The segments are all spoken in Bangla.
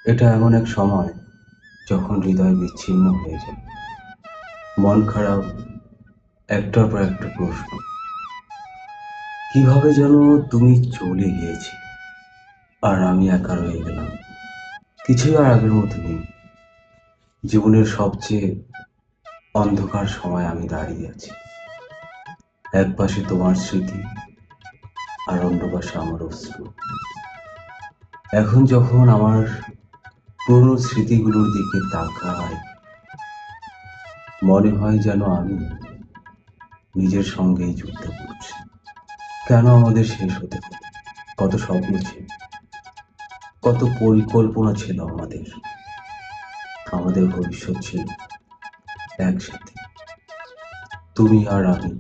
এটা এমন এক সময় যখন হৃদয় বিচ্ছিন্ন হয়ে যায়, মন খারাপ, একটার পর একটা প্রশ্ন। কিভাবে যেন তুমি চলে গিয়েছি আর আমি একা রয়ে গেলাম। কিছুই আর আগের মতো নেই। জীবনের সবচেয়ে অন্ধকার সময় আমি দাঁড়িয়ে আছি। এক পাশে তোমার স্মৃতি আর অন্য পাশে আমার অশ্রু। এখন যখন আমার পুরনো স্মৃতিগুলোর দিকে তাকাই, মনে হয় যেন আমি নিজের সঙ্গেই যুদ্ধ করছি। কেন আমাদের শেষ হতে হলো? কত স্বপ্ন ছিল, কত পরিকল্পনা ছিল আমাদের। আমাদের ভবিষ্যৎ ছিল একসাথে, তুমি আর আমি,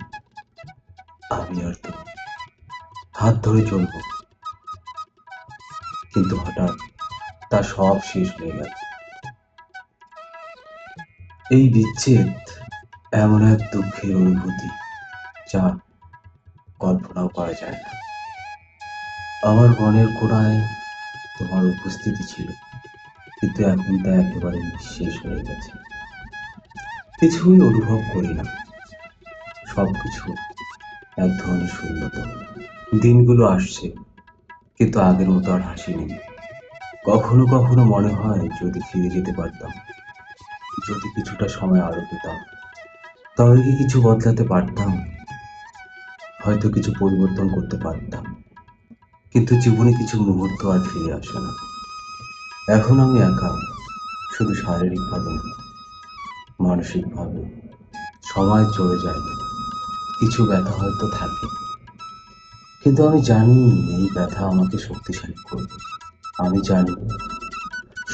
আমি আর তুমি, হাত ধরে চলবো। কিন্তু হঠাৎ তা সব শেষ হয়ে গেল। এই বিচ্ছেদ এমন এক দুঃখের অনুভূতি যা কল্পনাও করা যায় না। আমার মনের কোণায় তোমার উপস্থিতি ছিল, কিন্তু এখন তা একেবারে নিঃশেষ হয়ে গেছে। কিছুই অনুভব করি না, সবকিছু এক ধরনের শূন্যতা। দিনগুলো আসছে, কিন্তু আগের মতো আর হাসি নেই। কখনো কখনো মনে হয় যদি ফিরে যেতে পারতাম, যদি কিছুটা সময় আরো পেতাম, তাহলে কি কিছু বদলাতে পারতাম, হয়তো কিছু পরিবর্তন করতে পারতাম। কিন্তু জীবনে কিছু মুহূর্ত আর ফিরে আসে না। এখন আমি একা, শুধু শারীরিকভাবে না, মানসিকভাবে। সময় চলে যায়, কিছু ব্যথা হয়তো থাকে, কিন্তু আমি জানি এই ব্যথা আমাকে শক্তিশালী করবে। আমি জানি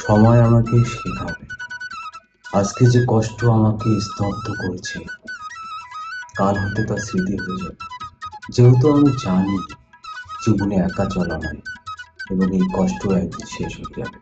সময় আমাকে শেখাবে। আজকে যে কষ্ট আমাকে স্তব্ধ করেছে, কাল হতে তার স্মৃতি হয়ে যাবে। যেহেতু আমি জানি জীবনে একা চলা নয়, এবং এই কষ্ট একদিন শেষ হয়ে যাবে।